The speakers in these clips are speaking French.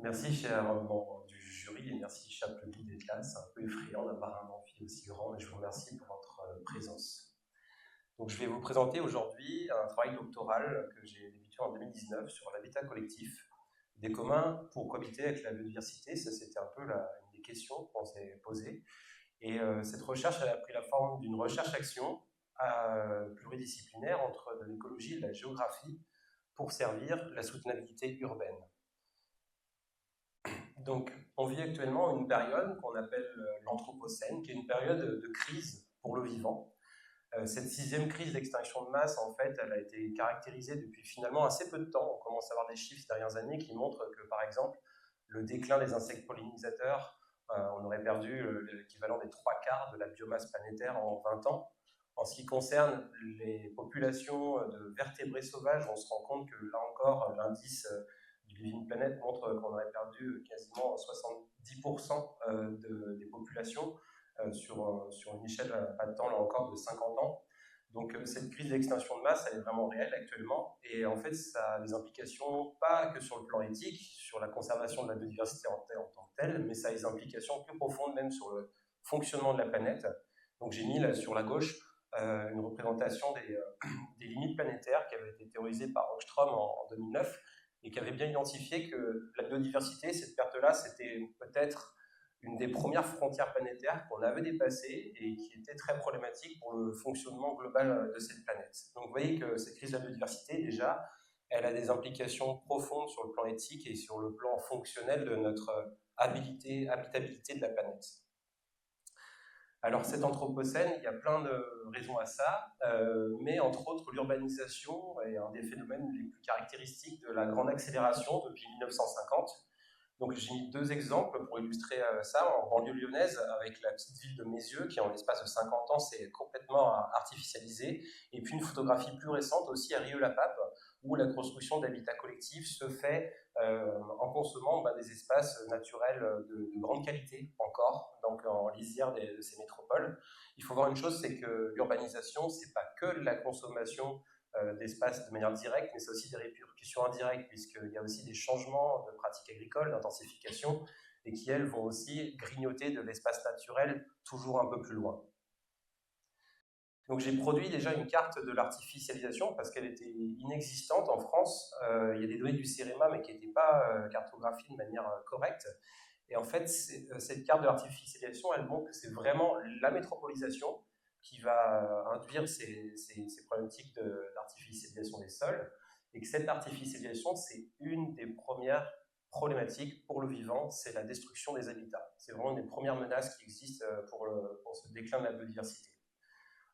Merci, cher membre du jury, et merci, cher public d'être là. C'est un peu effrayant d'avoir un amphi aussi grand, et je vous remercie pour votre présence. Donc, je vais vous présenter aujourd'hui un travail doctoral que j'ai débuté en 2019 sur l'habitat collectif des communs pour cohabiter avec la biodiversité. Ça, c'était un peu une des questions qu'on s'est posées. Et cette recherche, elle a pris la forme d'une recherche-action pluridisciplinaire entre de l'écologie et de la géographie pour servir la soutenabilité urbaine. Donc, on vit actuellement une période qu'on appelle l'Anthropocène, qui est une période de crise pour le vivant. Cette sixième crise d'extinction de masse, en fait, elle a été caractérisée depuis finalement assez peu de temps. On commence à avoir des chiffres ces dernières années qui montrent que, par exemple, le déclin des insectes pollinisateurs, on aurait perdu l'équivalent des 3/4 de la biomasse planétaire en 20 ans. En ce qui concerne les populations de vertébrés sauvages, on se rend compte que là encore, l'indice du Living Planet montre qu'on aurait perdu quasiment 70% des populations sur une échelle, pas de temps là encore, de 50 ans. Donc cette crise d'extinction de masse, elle est vraiment réelle actuellement, et en fait ça a des implications pas que sur le plan éthique, sur la conservation de la biodiversité en tant que telle, mais ça a des implications plus profondes même sur le fonctionnement de la planète. Donc j'ai mis là sur la gauche une représentation des limites planétaires qui avait été théorisée par Rockström en 2009, et qui avait bien identifié que la biodiversité, cette perte-là, c'était peut-être une des premières frontières planétaires qu'on avait dépassées et qui était très problématique pour le fonctionnement global de cette planète. Donc vous voyez que cette crise de la biodiversité, déjà, elle a des implications profondes sur le plan éthique et sur le plan fonctionnel de notre habitabilité de la planète. Alors cet anthropocène, il y a plein de raisons à ça, mais entre autres l'urbanisation est un des phénomènes les plus caractéristiques de la grande accélération depuis 1950. Donc j'ai mis deux exemples pour illustrer ça. En banlieue lyonnaise, avec la petite ville de Mézieux, qui en l'espace de 50 ans s'est complètement artificialisée, et puis une photographie plus récente aussi à Rieux-la-Pape, où la construction d'habitats collectifs se fait en consommant des espaces naturels de grande qualité encore, donc en lisière de ces métropoles. Il faut voir une chose, c'est que l'urbanisation, c'est pas que la consommation d'espace de manière directe, mais c'est aussi des répercussions indirectes, puisqu'il y a aussi des changements de pratiques agricoles, d'intensification, et qui, elles, vont aussi grignoter de l'espace naturel toujours un peu plus loin. Donc j'ai produit déjà une carte de l'artificialisation parce qu'elle était inexistante en France. Il y a des données du CEREMA mais qui n'étaient pas cartographiées de manière correcte. Et en fait, cette carte de l'artificialisation, elle montre que c'est vraiment la métropolisation qui va induire ces problématiques d'artificialisation des sols, et que cette artificialisation, c'est une des premières problématiques pour le vivant, c'est la destruction des habitats. C'est vraiment une des premières menaces qui existent pour ce déclin de la biodiversité.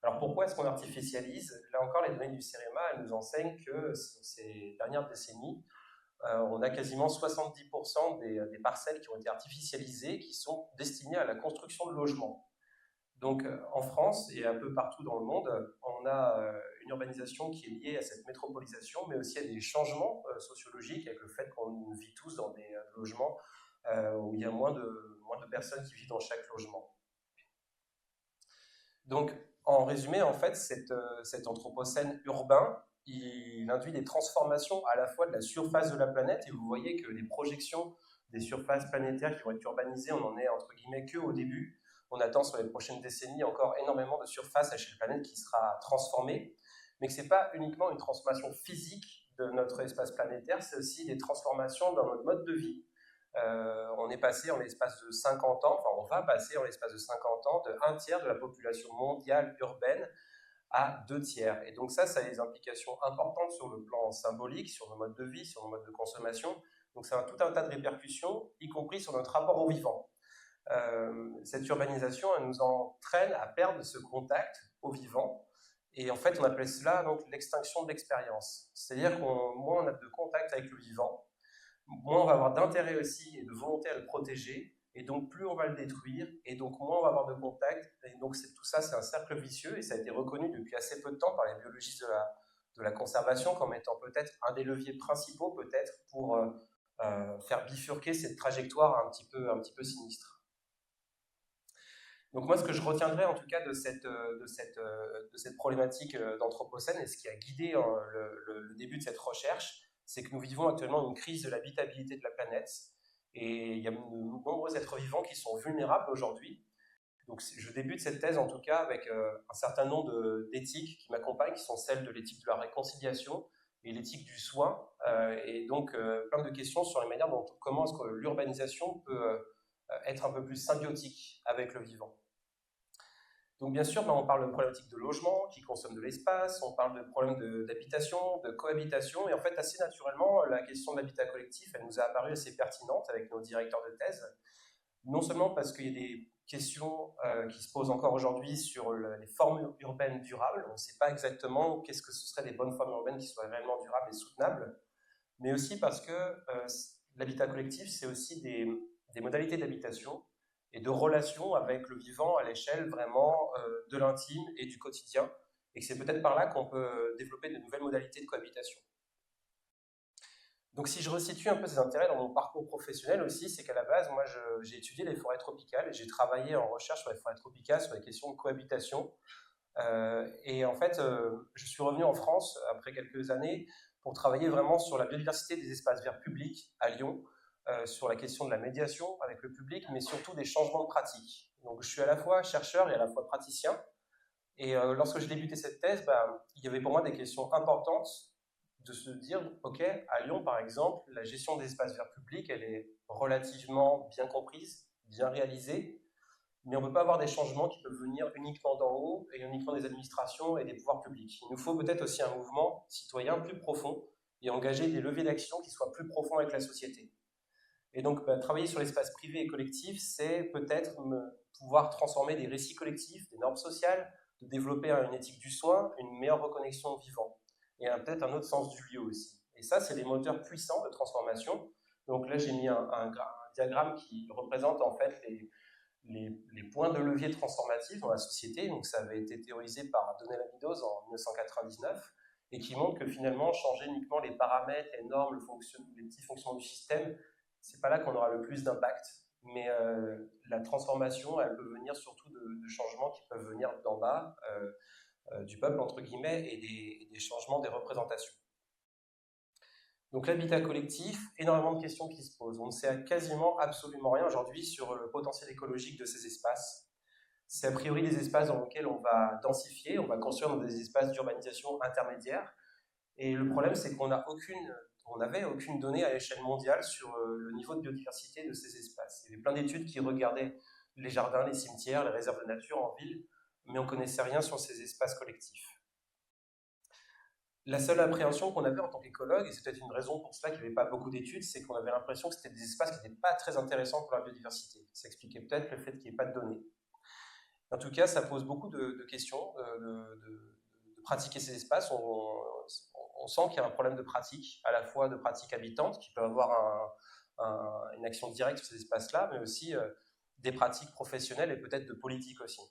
Alors pourquoi est-ce qu'on artificialise? Là encore, les données du CEREMA, elles nous enseignent que sur ces dernières décennies, on a quasiment 70% des parcelles qui ont été artificialisées qui sont destinées à la construction de logements. Donc en France et un peu partout dans le monde, on a une urbanisation qui est liée à cette métropolisation, mais aussi à des changements sociologiques avec le fait qu'on vit tous dans des logements où il y a moins de personnes qui vivent dans chaque logement. Donc en résumé, en fait, cet anthropocène urbain, il induit des transformations à la fois de la surface de la planète, et vous voyez que les projections des surfaces planétaires qui vont être urbanisées, on en est entre guillemets que au début. On attend sur les prochaines décennies encore énormément de surface à l'échelle planète qui sera transformée, mais que ce n'est pas uniquement une transformation physique de notre espace planétaire, c'est aussi des transformations dans notre mode de vie. On est passé en l'espace de 50 ans, enfin on va passer en l'espace de 50 ans de 1/3 de la population mondiale urbaine à 2/3. Et donc ça a des implications importantes sur le plan symbolique, sur nos modes de vie, sur nos modes de consommation. Donc c'est tout un tas de répercussions, y compris sur notre rapport au vivant. Cette urbanisation, elle nous entraîne à perdre ce contact au vivant. Et en fait, on appelle cela donc l'extinction de l'expérience. C'est-à-dire qu'on moins on a de contact avec le vivant, moins on va avoir d'intérêt aussi et de volonté à le protéger, et donc plus on va le détruire, et donc moins on va avoir de contact, et donc tout ça c'est un cercle vicieux, et ça a été reconnu depuis assez peu de temps par les biologistes de la conservation comme étant peut-être un des leviers principaux peut-être pour faire bifurquer cette trajectoire un petit peu sinistre. Donc moi, ce que je retiendrai en tout cas de cette problématique d'anthropocène, et ce qui a guidé le début de cette recherche, c'est que nous vivons actuellement une crise de l'habitabilité de la planète, Et il y a de nombreux êtres vivants qui sont vulnérables aujourd'hui. Donc je débute cette thèse en tout cas avec un certain nombre d'éthiques qui m'accompagnent, qui sont celles de l'éthique de la réconciliation et l'éthique du soin, et donc plein de questions sur les manières dont comment est-ce que l'urbanisation peut être un peu plus symbiotique avec le vivant. Donc bien sûr, on parle de problématiques de logement qui consomment de l'espace, on parle de problèmes d'habitation, de cohabitation, et en fait assez naturellement, la question de l'habitat collectif, elle nous a apparu assez pertinente avec nos directeurs de thèse, non seulement parce qu'il y a des questions qui se posent encore aujourd'hui sur les formes urbaines durables, on ne sait pas exactement qu'est-ce que ce seraient des bonnes formes urbaines qui soient réellement durables et soutenables, mais aussi parce que l'habitat collectif, c'est aussi des modalités d'habitation et de relation avec le vivant à l'échelle vraiment de l'intime et du quotidien, et que c'est peut-être par là qu'on peut développer de nouvelles modalités de cohabitation. Donc si je resitue un peu ces intérêts dans mon parcours professionnel aussi, c'est qu'à la base, moi j'ai étudié les forêts tropicales et j'ai travaillé en recherche sur les forêts tropicales, sur les questions de cohabitation. Et en fait, je suis revenu en France après quelques années pour travailler vraiment sur la biodiversité des espaces verts publics à Lyon, sur la question de la médiation avec le public, mais surtout des changements de pratiques. Donc je suis à la fois chercheur et à la fois praticien. Et lorsque j'ai débuté cette thèse, il y avait pour moi des questions importantes de se dire, ok, à Lyon par exemple, la gestion des espaces verts publics, elle est relativement bien comprise, bien réalisée, mais on ne peut pas avoir des changements qui peuvent venir uniquement d'en haut et uniquement des administrations et des pouvoirs publics. Il nous faut peut-être aussi un mouvement citoyen plus profond et engager des leviers d'action qui soient plus profonds avec la société. Et donc, travailler sur l'espace privé et collectif, c'est peut-être pouvoir transformer des récits collectifs, des normes sociales, de développer une éthique du soin, une meilleure reconnexion au vivant, et peut-être un autre sens du lieu aussi. Et ça, c'est des moteurs puissants de transformation. Donc là, j'ai mis un diagramme qui représente en fait les points de levier transformatifs dans la société. Donc ça avait été théorisé par Donella Meadows en 1999, et qui montre que finalement, changer uniquement les paramètres, les normes, les petits fonctionnements du système, c'est pas là qu'on aura le plus d'impact, mais la transformation, elle peut venir surtout de changements qui peuvent venir d'en bas, du peuple, entre guillemets, et des changements des représentations. Donc l'habitat collectif, énormément de questions qui se posent. On ne sait quasiment absolument rien aujourd'hui sur le potentiel écologique de ces espaces. C'est a priori des espaces dans lesquels on va densifier, on va construire dans des espaces d'urbanisation intermédiaires. Et le problème, c'est qu'on n'avait aucune donnée à l'échelle mondiale sur le niveau de biodiversité de ces espaces. Il y avait plein d'études qui regardaient les jardins, les cimetières, les réserves de nature en ville, mais on ne connaissait rien sur ces espaces collectifs. La seule appréhension qu'on avait en tant qu'écologue, et c'est peut-être une raison pour cela qu'il n'y avait pas beaucoup d'études, c'est qu'on avait l'impression que c'était des espaces qui n'étaient pas très intéressants pour la biodiversité. Ça expliquait peut-être le fait qu'il n'y ait pas de données. En tout cas, ça pose beaucoup de questions de pratiquer ces espaces. On sent qu'il y a un problème de pratique, à la fois de pratiques habitantes qui peuvent avoir une action directe sur ces espaces-là, mais aussi des pratiques professionnelles et peut-être de politique aussi.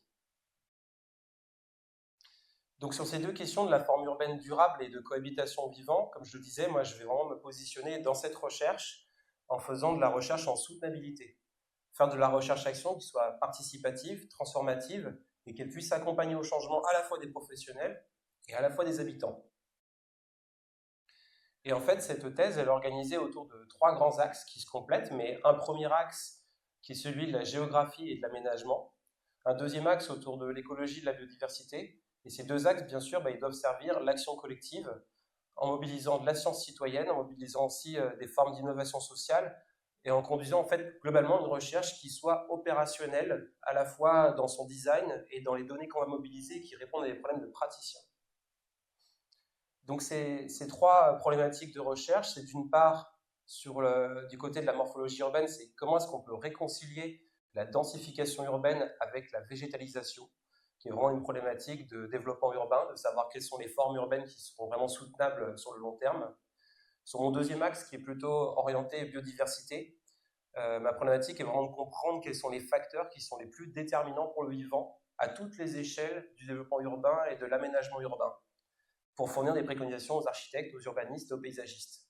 Donc sur ces deux questions de la forme urbaine durable et de cohabitation au vivant, comme je le disais, moi je vais vraiment me positionner dans cette recherche en faisant de la recherche en soutenabilité. Faire de la recherche-action qui soit participative, transformative, et qu'elle puisse accompagner au changement à la fois des professionnels et à la fois des habitants. Et en fait, cette thèse, elle est organisée autour de 3 grands axes qui se complètent, mais un premier axe qui est celui de la géographie et de l'aménagement, un deuxième axe autour de l'écologie et de la biodiversité, et ces 2 axes, bien sûr, ils doivent servir l'action collective en mobilisant de la science citoyenne, en mobilisant aussi des formes d'innovation sociale et en conduisant en fait globalement une recherche qui soit opérationnelle à la fois dans son design et dans les données qu'on va mobiliser qui répondent à des problèmes de praticiens. Donc ces 3 problématiques de recherche, c'est d'une part du côté de la morphologie urbaine, c'est comment est-ce qu'on peut réconcilier la densification urbaine avec la végétalisation, qui est vraiment une problématique de développement urbain, de savoir quelles sont les formes urbaines qui seront vraiment soutenables sur le long terme. Sur mon deuxième axe, qui est plutôt orienté biodiversité, ma problématique est vraiment de comprendre quels sont les facteurs qui sont les plus déterminants pour le vivant à toutes les échelles du développement urbain et de l'aménagement urbain, pour fournir des préconisations aux architectes, aux urbanistes et aux paysagistes.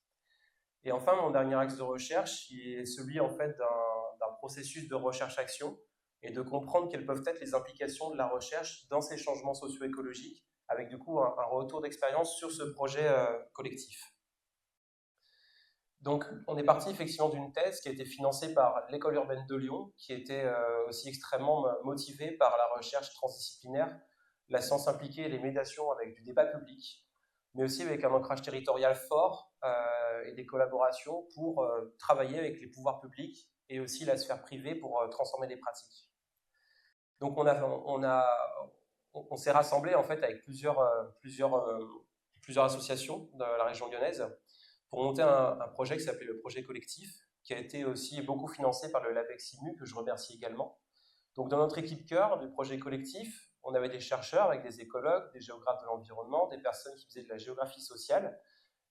Et enfin, mon dernier axe de recherche, qui est celui en fait d'un processus de recherche-action, et de comprendre quelles peuvent être les implications de la recherche dans ces changements socio-écologiques, avec du coup un retour d'expérience sur ce projet collectif. Donc, on est parti effectivement d'une thèse qui a été financée par l'École urbaine de Lyon, qui était aussi extrêmement motivée par la recherche transdisciplinaire, la science impliquée et les médiations avec du débat public, mais aussi avec un ancrage territorial fort et des collaborations pour travailler avec les pouvoirs publics et aussi la sphère privée pour transformer les pratiques. Donc, on s'est rassemblé en fait avec plusieurs associations de la région lyonnaise pour monter un projet qui s'appelait le projet collectif, qui a été aussi beaucoup financé par le LabEx-IMU, que je remercie également. Donc dans notre équipe cœur du projet collectif, on avait des chercheurs avec des écologues, des géographes de l'environnement, des personnes qui faisaient de la géographie sociale,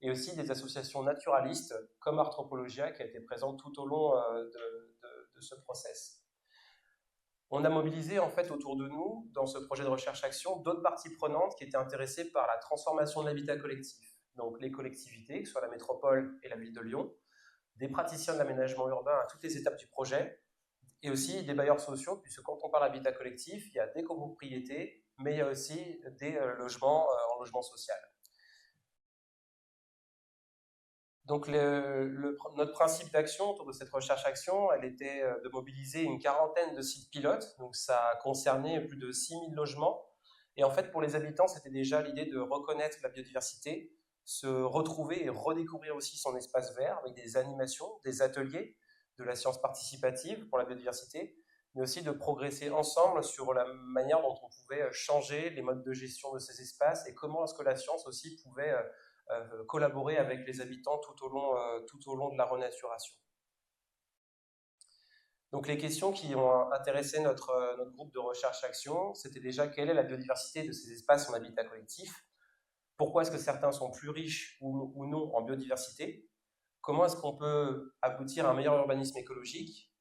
et aussi des associations naturalistes comme Arthropologia qui a été présente tout au long de ce process. On a mobilisé en fait autour de nous, dans ce projet de recherche-action, d'autres parties prenantes qui étaient intéressées par la transformation de l'habitat collectif. Donc les collectivités, que ce soit la métropole et la ville de Lyon, des praticiens de l'aménagement urbain à toutes les étapes du projet, et aussi des bailleurs sociaux, puisque quand on parle d'habitat collectif, il y a des copropriétés, mais il y a aussi des logements en logement social. Donc notre principe d'action autour de cette recherche-action, elle était de mobiliser une quarantaine de sites pilotes, donc ça a concerné plus de 6000 logements, et en fait pour les habitants c'était déjà l'idée de reconnaître la biodiversité, se retrouver et redécouvrir aussi son espace vert avec des animations, des ateliers, de la science participative pour la biodiversité, mais aussi de progresser ensemble sur la manière dont on pouvait changer les modes de gestion de ces espaces et comment est-ce que la science aussi pouvait collaborer avec les habitants tout au long de la renaturation. Donc les questions qui ont intéressé notre groupe de recherche-action, c'était déjà quelle est la biodiversité de ces espaces en habitat collectif, pourquoi est-ce que certains sont plus riches ou non en biodiversité, comment est-ce qu'on peut aboutir à un meilleur urbanisme écologique,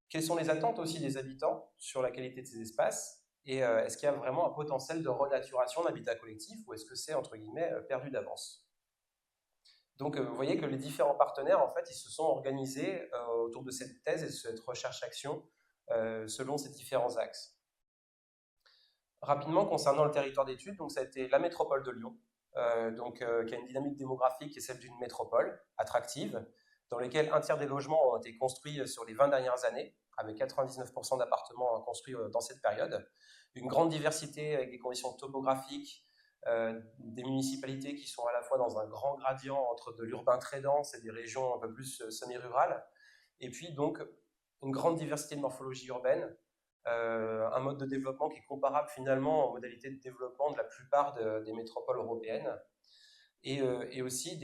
quelles sont les attentes aussi des habitants sur la qualité de ces espaces, et est-ce qu'il y a vraiment un potentiel de renaturation d'habitat collectif ou est-ce que c'est entre guillemets perdu d'avance. Donc, vous voyez que les différents partenaires, en fait, ils se sont organisés autour de cette thèse et de cette recherche-action selon ces différents axes. Rapidement, concernant le territoire d'études, donc ça a été la métropole de Lyon, qui a une dynamique démographique qui est celle d'une métropole attractive, dans laquelle un tiers des logements ont été construits sur les 20 dernières années, avec 99% d'appartements construits dans cette période. Une grande diversité avec des conditions topographiques, des municipalités qui sont à la fois dans un grand gradient entre de l'urbain très dense et des régions un peu plus semi-rurales, et puis donc une grande diversité de morphologie urbaine, un mode de développement qui est comparable finalement aux modalités de développement de la plupart des métropoles européennes, et aussi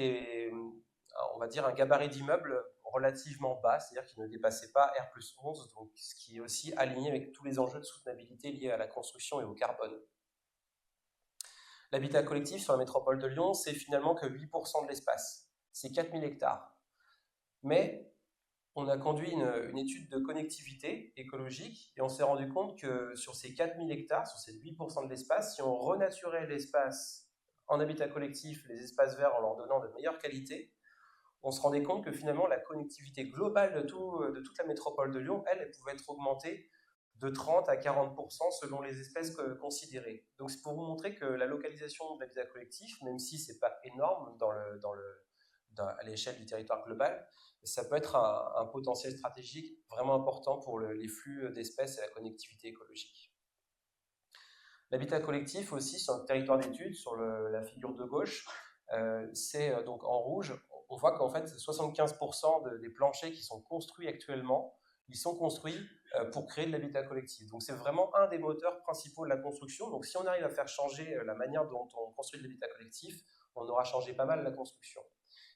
on va dire un gabarit d'immeubles relativement bas, c'est-à-dire qui ne dépassait pas R+11, donc ce qui est aussi aligné avec tous les enjeux de soutenabilité liés à la construction et au carbone. L'habitat collectif sur la métropole de Lyon, c'est finalement que 8% de l'espace. C'est 4000 hectares. Mais on a conduit une étude de connectivité écologique et on s'est rendu compte que sur ces 4000 hectares, sur ces 8% de l'espace, si on renaturait l'espace en habitat collectif, les espaces verts en leur donnant de meilleures qualités, on se rendait compte que finalement la connectivité globale de toute la métropole de Lyon, elle pouvait être augmentée de 30 à 40% selon les espèces considérées. Donc c'est pour vous montrer que la localisation de l'habitat collectif, même si ce n'est pas énorme à l'échelle du territoire global, ça peut être un potentiel stratégique vraiment important pour les flux d'espèces et la connectivité écologique. L'habitat collectif aussi sur le territoire d'études, sur la figure de gauche, c'est donc en rouge, on voit qu'en fait 75% des planchers qui sont construits actuellement, ils sont construits pour créer de l'habitat collectif. Donc c'est vraiment un des moteurs principaux de la construction. Donc si on arrive à faire changer la manière dont on construit de l'habitat collectif, on aura changé pas mal la construction.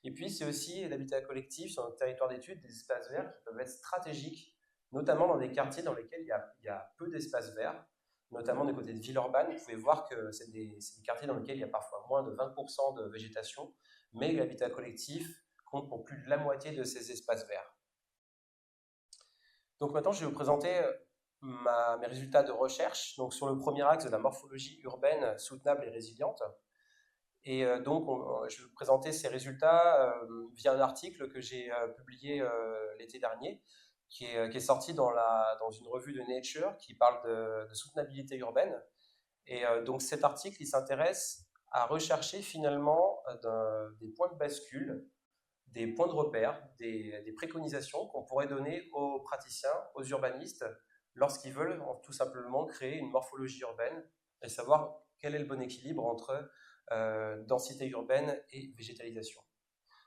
Et puis c'est aussi l'habitat collectif sur notre territoire d'études, des espaces verts qui peuvent être stratégiques, notamment dans des quartiers dans lesquels il y a peu d'espaces verts, notamment du côté de Villeurbanne. Vous pouvez voir que c'est des quartiers dans lesquels il y a parfois moins de 20% de végétation, mais l'habitat collectif compte pour plus de la moitié de ces espaces verts. Donc maintenant, je vais vous présenter mes résultats de recherche. Donc sur le premier axe de la morphologie urbaine soutenable et résiliente. Et donc, je vais vous présenter ces résultats via un article que j'ai publié l'été dernier, qui est sorti dans une revue de Nature qui parle de soutenabilité urbaine. Et donc cet article, il s'intéresse à rechercher finalement des points de bascule des points de repère, des préconisations qu'on pourrait donner aux praticiens, aux urbanistes, lorsqu'ils veulent tout simplement créer une morphologie urbaine et savoir quel est le bon équilibre entre densité urbaine et végétalisation.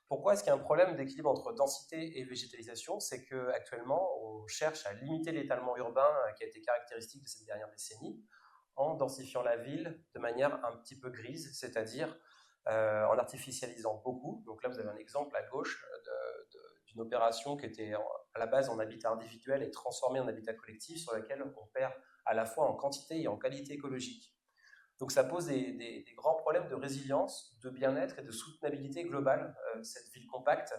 Pourquoi est-ce qu'il y a un problème d'équilibre entre densité et végétalisation? C'est qu'actuellement, on cherche à limiter l'étalement urbain qui a été caractéristique de cette dernière décennie en densifiant la ville de manière un petit peu grise, c'est-à-dire en artificialisant beaucoup. Donc là, vous avez un exemple à gauche d'une opération qui était à la base en habitat individuel et transformée en habitat collectif, sur laquelle on perd à la fois en quantité et en qualité écologique. Donc ça pose des grands problèmes de résilience, de bien-être et de soutenabilité globale, cette ville compacte.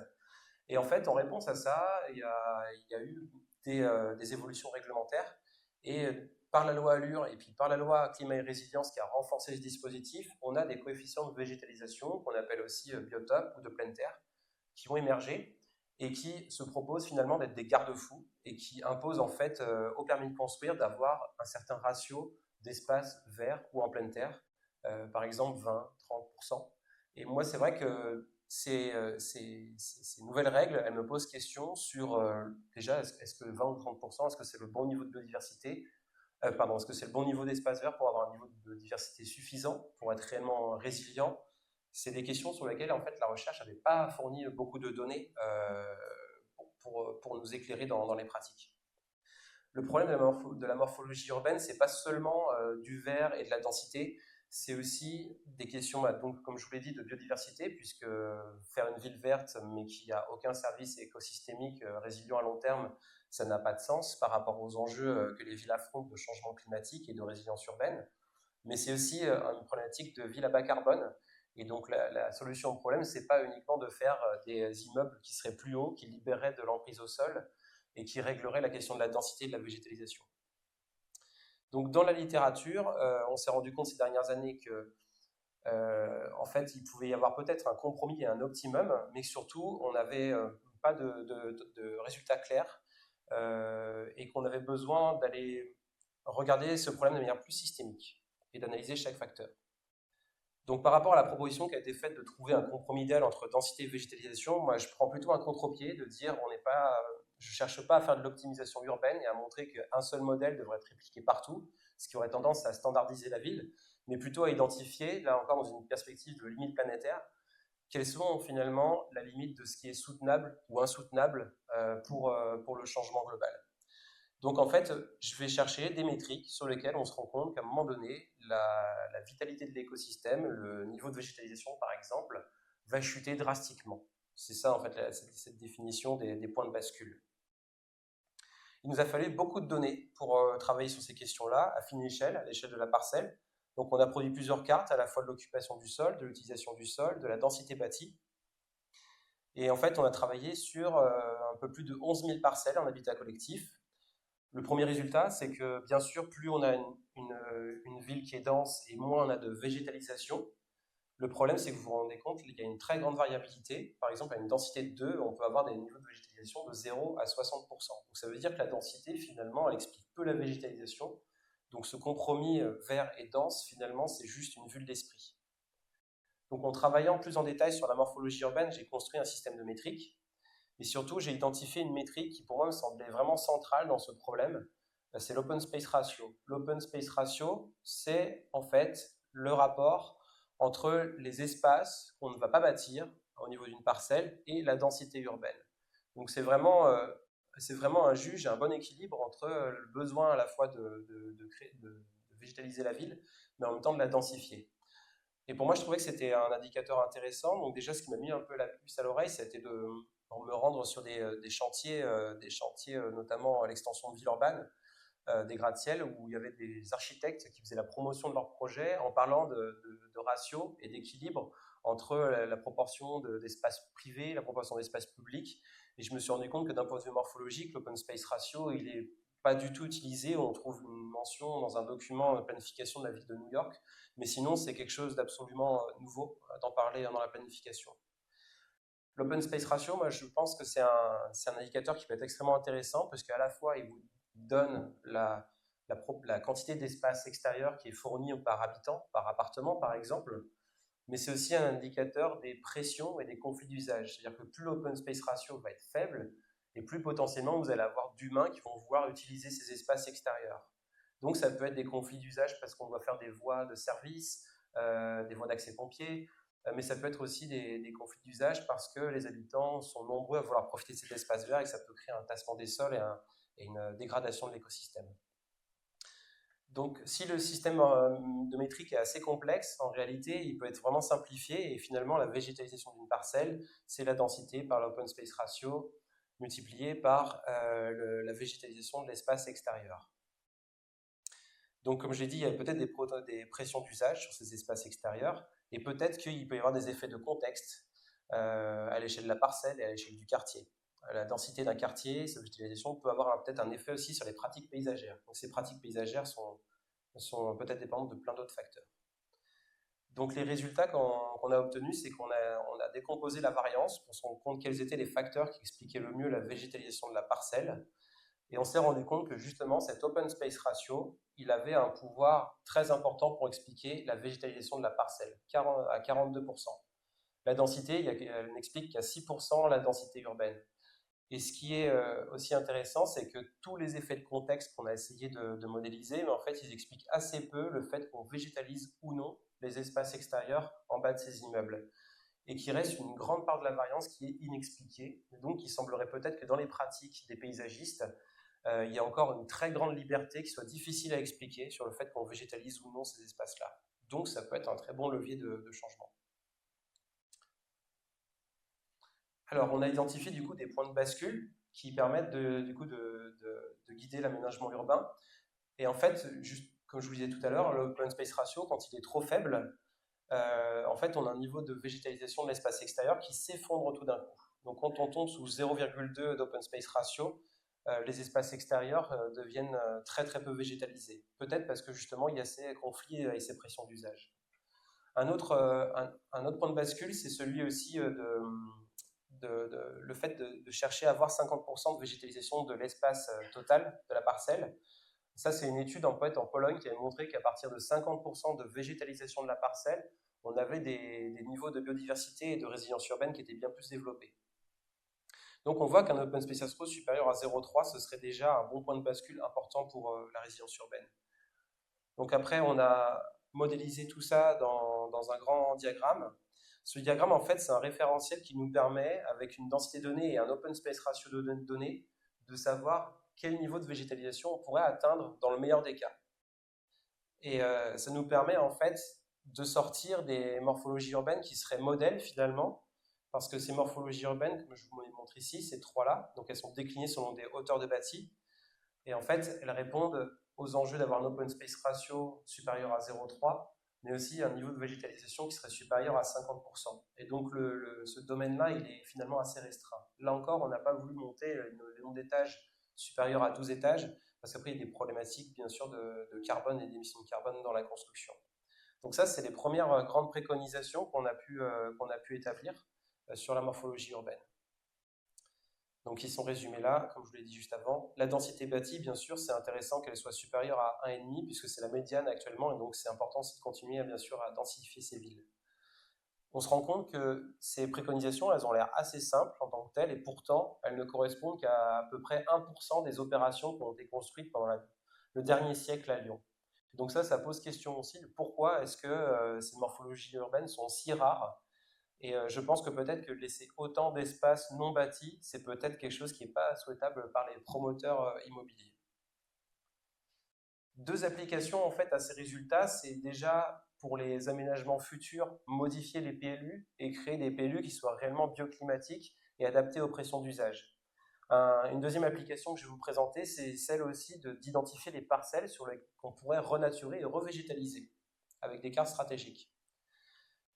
Et en fait, en réponse à ça, il y a eu des évolutions réglementaires. Et par la loi Allure et puis par la loi Climat et Résilience qui a renforcé ce dispositif, on a des coefficients de végétalisation qu'on appelle aussi biotopes ou de pleine terre qui vont émerger et qui se proposent finalement d'être des garde-fous et qui imposent en fait au permis de construire d'avoir un certain ratio d'espace vert ou en pleine terre, par exemple 20-30%. Et moi, c'est vrai que ces nouvelles règles, elles me posent question sur déjà, est-ce que 20 ou 30%, est-ce que c'est le bon niveau de biodiversité? Pardon, est-ce que c'est le bon niveau d'espace vert pour avoir un niveau de biodiversité suffisant, pour être réellement résilient? C'est des questions sur lesquelles en fait la recherche n'avait pas fourni beaucoup de données pour nous éclairer dans les pratiques. Le problème de la morphologie urbaine, c'est pas seulement du vert et de la densité, c'est aussi des questions, donc, comme je vous l'ai dit, de biodiversité, puisque faire une ville verte, mais qui n'a aucun service écosystémique résilient à long terme, ça n'a pas de sens par rapport aux enjeux que les villes affrontent de changement climatique et de résilience urbaine. Mais c'est aussi une problématique de ville à bas carbone. Et donc la solution au problème, c'est pas uniquement de faire des immeubles qui seraient plus hauts, qui libéreraient de l'emprise au sol et qui régleraient la question de la densité et de la végétalisation. Donc dans la littérature, on s'est rendu compte ces dernières années que en fait, il pouvait y avoir peut-être un compromis et un optimum, mais que surtout, on n'avait pas de résultats clairs et qu'on avait besoin d'aller regarder ce problème de manière plus systémique et d'analyser chaque facteur. Donc par rapport à la proposition qui a été faite de trouver un compromis idéal entre densité et végétalisation, moi je prends plutôt un contre-pied de dire je ne cherche pas à faire de l'optimisation urbaine et à montrer qu'un seul modèle devrait être répliqué partout, ce qui aurait tendance à standardiser la ville, mais plutôt à identifier, là encore dans une perspective de limite planétaire, quelles sont finalement la limite de ce qui est soutenable ou insoutenable pour le changement global. Donc en fait, je vais chercher des métriques sur lesquelles on se rend compte qu'à un moment donné, la vitalité de l'écosystème, le niveau de végétalisation par exemple, va chuter drastiquement. C'est ça en fait cette définition des points de bascule. Il nous a fallu beaucoup de données pour travailler sur ces questions-là, à fine échelle, à l'échelle de la parcelle. Donc on a produit plusieurs cartes, à la fois de l'occupation du sol, de l'utilisation du sol, de la densité bâtie. Et en fait, on a travaillé sur un peu plus de 11 000 parcelles en habitat collectif. Le premier résultat, c'est que bien sûr, plus on a une ville qui est dense et moins on a de végétalisation. Le problème, c'est que vous vous rendez compte qu'il y a une très grande variabilité. Par exemple, à une densité de 2, on peut avoir des niveaux de végétalisation de 0 à 60%. Donc ça veut dire que la densité, finalement, elle explique peu la végétalisation. Donc ce compromis vert et dense, finalement, c'est juste une vue de l'esprit. Donc en travaillant plus en détail sur la morphologie urbaine, j'ai construit un système de métriques. Et surtout, j'ai identifié une métrique qui pour moi me semblait vraiment centrale dans ce problème, c'est l'open space ratio. L'open space ratio, c'est en fait le rapport entre les espaces qu'on ne va pas bâtir au niveau d'une parcelle et la densité urbaine. Donc c'est vraiment un juge, un bon équilibre entre le besoin à la fois de végétaliser la ville, mais en même temps de la densifier. Et pour moi, je trouvais que c'était un indicateur intéressant. Donc déjà, ce qui m'a mis un peu la puce à l'oreille, c'était de me rendre sur des chantiers notamment à l'extension de Villeurbanne, des gratte-ciel, où il y avait des architectes qui faisaient la promotion de leur projet en parlant de ratio et d'équilibre entre la proportion d'espace privé, la proportion d'espace public. Et je me suis rendu compte que d'un point de vue morphologique, l'open space ratio, il n'est pas du tout utilisé. On trouve une mention dans un document de planification de la ville de New York, mais sinon, c'est quelque chose d'absolument nouveau d'en parler dans la planification. L'open space ratio, moi, je pense que c'est un indicateur qui peut être extrêmement intéressant parce qu'à la fois, il vous donne la quantité d'espace extérieur qui est fourni par habitant, par appartement, par exemple, mais c'est aussi un indicateur des pressions et des conflits d'usage. C'est-à-dire que plus l'open space ratio va être faible, et plus potentiellement vous allez avoir d'humains qui vont vouloir utiliser ces espaces extérieurs. Donc ça peut être des conflits d'usage parce qu'on doit faire des voies de service, des voies d'accès pompiers, mais ça peut être aussi des conflits d'usage parce que les habitants sont nombreux à vouloir profiter de cet espace vert et que ça peut créer un tassement des sols et une dégradation de l'écosystème. Donc, si le système de métrique est assez complexe, en réalité, il peut être vraiment simplifié et finalement, la végétalisation d'une parcelle, c'est la densité par l'open space ratio multiplié par la végétalisation de l'espace extérieur. Donc, comme je l'ai dit, il y a peut-être des pressions d'usage sur ces espaces extérieurs et peut-être qu'il peut y avoir des effets de contexte à l'échelle de la parcelle et à l'échelle du quartier. La densité d'un quartier, sa végétalisation peut avoir peut-être un effet aussi sur les pratiques paysagères. Donc, ces pratiques paysagères sont peut-être dépendantes de plein d'autres facteurs. Donc les résultats qu'on a obtenus, c'est qu'on a décomposé la variance pour se rendre compte quels étaient les facteurs qui expliquaient le mieux la végétalisation de la parcelle. Et on s'est rendu compte que justement, cet open space ratio, il avait un pouvoir très important pour expliquer la végétalisation de la parcelle, à 42%. La densité, elle n'explique qu'à 6% la densité urbaine. Et ce qui est aussi intéressant, c'est que tous les effets de contexte qu'on a essayé de modéliser, mais en fait, ils expliquent assez peu le fait qu'on végétalise ou non les espaces extérieurs en bas de ces immeubles. Et qu'il reste une grande part de la variance qui est inexpliquée. Donc, il semblerait peut-être que dans les pratiques des paysagistes, il y a encore une très grande liberté qui soit difficile à expliquer sur le fait qu'on végétalise ou non ces espaces-là. Donc, ça peut être un très bon levier de changement. Alors, on a identifié du coup des points de bascule qui permettent de guider l'aménagement urbain. Et en fait, juste comme je vous disais tout à l'heure, l'open space ratio, quand il est trop faible, en fait, on a un niveau de végétalisation de l'espace extérieur qui s'effondre tout d'un coup. Donc, quand on tombe sous 0,2 d'open space ratio, les espaces extérieurs deviennent très très peu végétalisés. Peut-être parce que justement, il y a ces conflits et ces pressions d'usage. Un autre point de bascule, c'est celui aussi le fait de chercher à avoir 50% de végétalisation de l'espace total de la parcelle. Ça, c'est une étude en Pologne qui avait montré qu'à partir de 50% de végétalisation de la parcelle, on avait des niveaux de biodiversité et de résilience urbaine qui étaient bien plus développés. Donc on voit qu'un open space ratio supérieur à 0,3, ce serait déjà un bon point de bascule important pour la résilience urbaine. Donc après, on a modélisé tout ça dans un grand diagramme. Ce diagramme, en fait, c'est un référentiel qui nous permet, avec une densité de données et un open space ratio de données, de savoir quel niveau de végétalisation on pourrait atteindre dans le meilleur des cas. Et ça nous permet, en fait, de sortir des morphologies urbaines qui seraient modèles, finalement, parce que ces morphologies urbaines, comme je vous les montre ici, ces trois-là, donc elles sont déclinées selon des hauteurs de bâti, et en fait, elles répondent aux enjeux d'avoir un open space ratio supérieur à 0,3, mais aussi un niveau de végétalisation qui serait supérieur à 50%. Et donc ce domaine-là, il est finalement assez restreint. Là encore, on n'a pas voulu monter le nombre d'étages supérieur à 12 étages, parce qu'après, il y a des problématiques, bien sûr, de carbone et d'émissions de carbone dans la construction. Donc ça, c'est les premières grandes préconisations qu'on a pu établir sur la morphologie urbaine. Donc ils sont résumés là, comme je vous l'ai dit juste avant. La densité bâtie, bien sûr, c'est intéressant qu'elle soit supérieure à 1,5 puisque c'est la médiane actuellement, et donc c'est important aussi de continuer bien sûr à densifier ces villes. On se rend compte que ces préconisations, elles ont l'air assez simples en tant que telles, et pourtant elles ne correspondent qu'à peu près 1% des opérations qui ont été construites pendant le dernier siècle à Lyon. Donc ça pose question aussi de pourquoi est-ce que ces morphologies urbaines sont si rares. Et je pense que peut-être que laisser autant d'espace non bâti, c'est peut-être quelque chose qui n'est pas souhaitable par les promoteurs immobiliers. Deux applications en fait à ces résultats, c'est déjà pour les aménagements futurs, modifier les PLU et créer des PLU qui soient réellement bioclimatiques et adaptés aux pressions d'usage. Une deuxième application que je vais vous présenter, c'est celle aussi d'identifier les parcelles sur lesquelles on pourrait renaturer et revégétaliser avec des cartes stratégiques.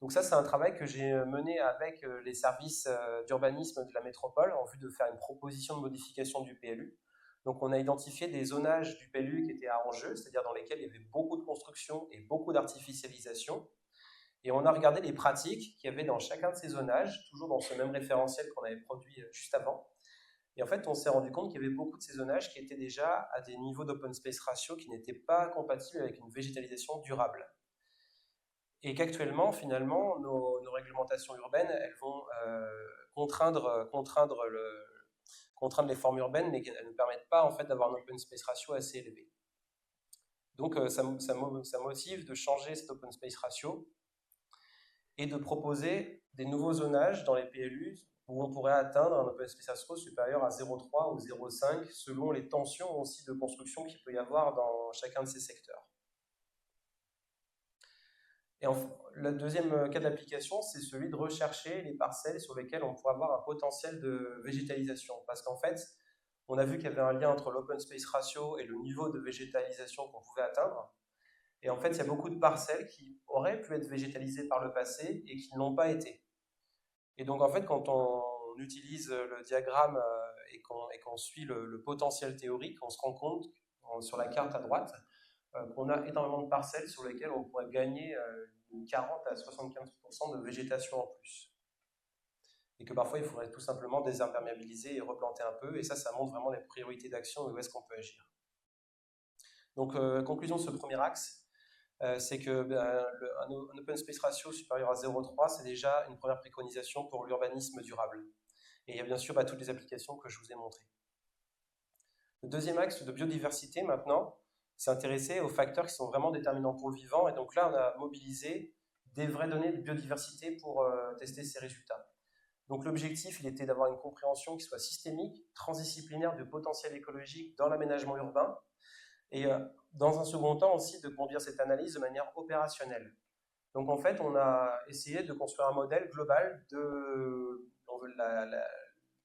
Donc ça, c'est un travail que j'ai mené avec les services d'urbanisme de la métropole en vue de faire une proposition de modification du PLU. Donc on a identifié des zonages du PLU qui étaient à enjeu, c'est-à-dire dans lesquels il y avait beaucoup de construction et beaucoup d'artificialisation. Et on a regardé les pratiques qu'il y avait dans chacun de ces zonages, toujours dans ce même référentiel qu'on avait produit juste avant. Et en fait, on s'est rendu compte qu'il y avait beaucoup de ces zonages qui étaient déjà à des niveaux d'open space ratio qui n'étaient pas compatibles avec une végétalisation durable. et qu'actuellement, finalement, nos réglementations urbaines, elles vont contraindre les formes urbaines, mais qu'elles ne permettent pas en fait d'avoir un open space ratio assez élevé. Donc ça motive de changer cet open space ratio et de proposer des nouveaux zonages dans les PLU où on pourrait atteindre un open space ratio supérieur à 0,3 ou 0,5 selon les tensions aussi de construction qu'il peut y avoir dans chacun de ces secteurs. Et le deuxième cas d'application, c'est celui de rechercher les parcelles sur lesquelles on pourrait avoir un potentiel de végétalisation. Parce qu'en fait, on a vu qu'il y avait un lien entre l'open space ratio et le niveau de végétalisation qu'on pouvait atteindre. Et en fait, il y a beaucoup de parcelles qui auraient pu être végétalisées par le passé et qui ne l'ont pas été. Et donc, en fait, quand on utilise le diagramme et qu'on suit le potentiel théorique, on se rend compte, sur la carte à droite, qu'on a énormément de parcelles sur lesquelles on pourrait gagner 40 à 75% de végétation en plus. Et que parfois, il faudrait tout simplement désimperméabiliser et replanter un peu. Et ça montre vraiment les priorités d'action et où est-ce qu'on peut agir. Donc, conclusion de ce premier axe, c'est que un open space ratio supérieur à 0,3, c'est déjà une première préconisation pour l'urbanisme durable. Et il y a bien sûr toutes les applications que je vous ai montrées. Le deuxième axe de biodiversité, maintenant, c'est intéresser aux facteurs qui sont vraiment déterminants pour le vivant. Et donc là, on a mobilisé des vraies données de biodiversité pour tester ces résultats. Donc l'objectif, il était d'avoir une compréhension qui soit systémique, transdisciplinaire de potentiel écologique dans l'aménagement urbain, et dans un second temps aussi de conduire cette analyse de manière opérationnelle. Donc en fait, on a essayé de construire un modèle global de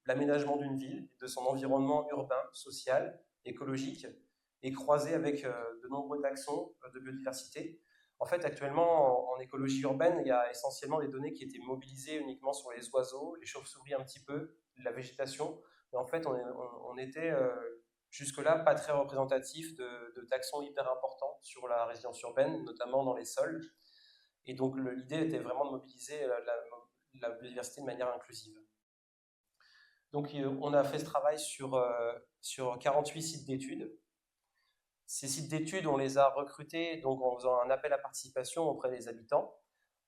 l'aménagement d'une ville, de son environnement urbain, social, écologique, et croisé avec de nombreux taxons de biodiversité. En fait, actuellement, en écologie urbaine, il y a essentiellement des données qui étaient mobilisées uniquement sur les oiseaux, les chauves-souris un petit peu, la végétation. Mais en fait, on était jusque-là pas très représentatif de taxons hyper importants sur la résilience urbaine, notamment dans les sols. Et donc l'idée était vraiment de mobiliser la biodiversité de manière inclusive. Donc on a fait ce travail sur 48 sites d'études. Ces sites d'études, on les a recrutés donc en faisant un appel à participation auprès des habitants.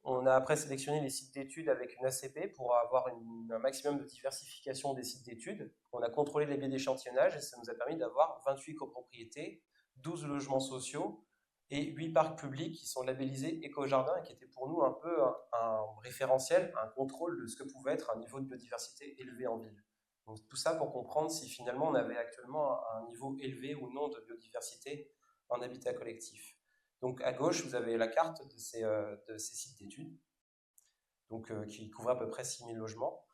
On a après sélectionné les sites d'études avec une ACP pour avoir un maximum de diversification des sites d'études. On a contrôlé les biais d'échantillonnage et ça nous a permis d'avoir 28 copropriétés, 12 logements sociaux et 8 parcs publics qui sont labellisés éco-jardins et qui étaient pour nous un peu un référentiel, un contrôle de ce que pouvait être un niveau de biodiversité élevé en ville. Donc, tout ça pour comprendre si finalement on avait actuellement un niveau élevé ou non de biodiversité en habitat collectif. Donc à gauche, vous avez la carte de ces sites d'études, qui couvrent à peu près 6000 logements.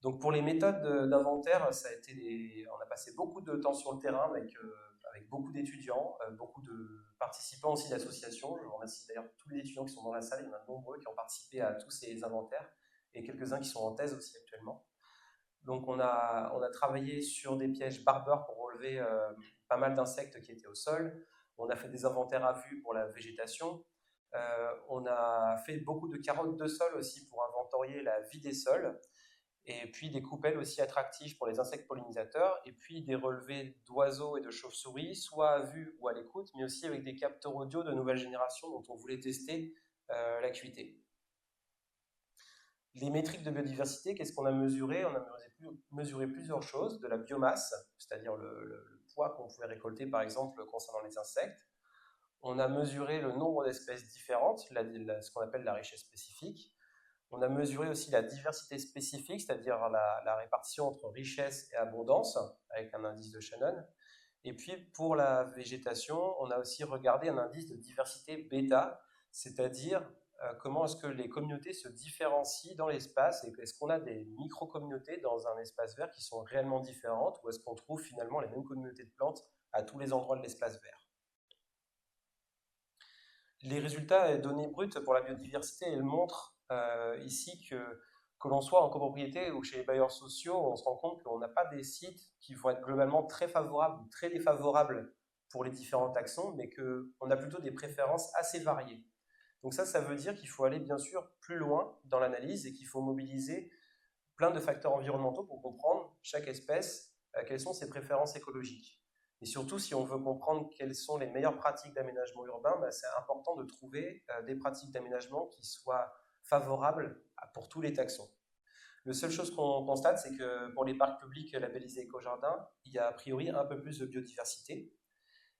Donc pour les méthodes d'inventaire, on a passé beaucoup de temps sur le terrain avec beaucoup d'étudiants, beaucoup de participants aussi d'associations. Je remercie d'ailleurs tous les étudiants qui sont dans la salle, il y en a nombreux qui ont participé à tous ces inventaires et quelques-uns qui sont en thèse aussi actuellement. Donc on a travaillé sur des pièges Barber pour relever pas mal d'insectes qui étaient au sol. On a fait des inventaires à vue pour la végétation. On a fait beaucoup de carottes de sol aussi pour inventorier la vie des sols. Et puis des coupelles aussi attractives pour les insectes pollinisateurs. Et puis des relevés d'oiseaux et de chauves-souris, soit à vue ou à l'écoute, mais aussi avec des capteurs audio de nouvelle génération dont on voulait tester l'acuité. Les métriques de biodiversité, qu'est-ce qu'on a mesuré? On a mesuré plusieurs choses, de la biomasse, c'est-à-dire le poids qu'on pouvait récolter par exemple concernant les insectes. On a mesuré le nombre d'espèces différentes, ce qu'on appelle la richesse spécifique. On a mesuré aussi la diversité spécifique, c'est-à-dire la répartition entre richesse et abondance, avec un indice de Shannon. Et puis pour la végétation, on a aussi regardé un indice de diversité bêta, c'est-à-dire comment est-ce que les communautés se différencient dans l'espace et est-ce qu'on a des micro-communautés dans un espace vert qui sont réellement différentes ou est-ce qu'on trouve finalement les mêmes communautés de plantes à tous les endroits de l'espace vert. Les résultats et données brutes pour la biodiversité, elles montrent ici que l'on soit en copropriété ou chez les bailleurs sociaux, on se rend compte qu'on n'a pas des sites qui vont être globalement très favorables ou très défavorables pour les différents taxons, mais qu'on a plutôt des préférences assez variées. Donc ça veut dire qu'il faut aller bien sûr plus loin dans l'analyse et qu'il faut mobiliser plein de facteurs environnementaux pour comprendre chaque espèce, quelles sont ses préférences écologiques. Et surtout, si on veut comprendre quelles sont les meilleures pratiques d'aménagement urbain, c'est important de trouver des pratiques d'aménagement qui soient favorables pour tous les taxons. La seule chose qu'on constate, c'est que pour les parcs publics labellisés éco-jardins, il y a a priori un peu plus de biodiversité.